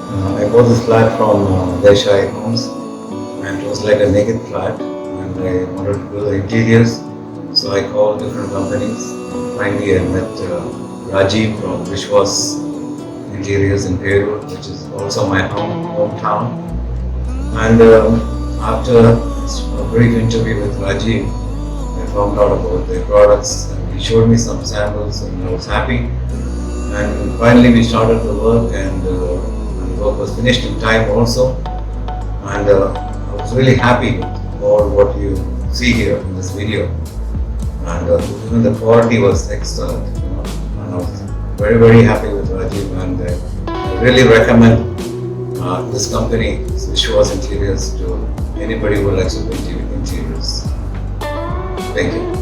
I bought this flat from Desai Homes, and it was like a naked flat, and I wanted to do the interiors, so I called different companies. Finally, I met Rajiv from Vishwas Interiors in Perur, which is also my hometown. And after a brief interview with Rajiv, I found out about their products, and he showed me some samples, and I was happy. And finally, we started the work, and work was finished in time also. And I was really happy with all what you see here in this video. And even the quality was excellent. And I was very happy with Rajiv, and I really recommend this company, Vishwas Interiors, to anybody who likes to paint interiors. Thank you.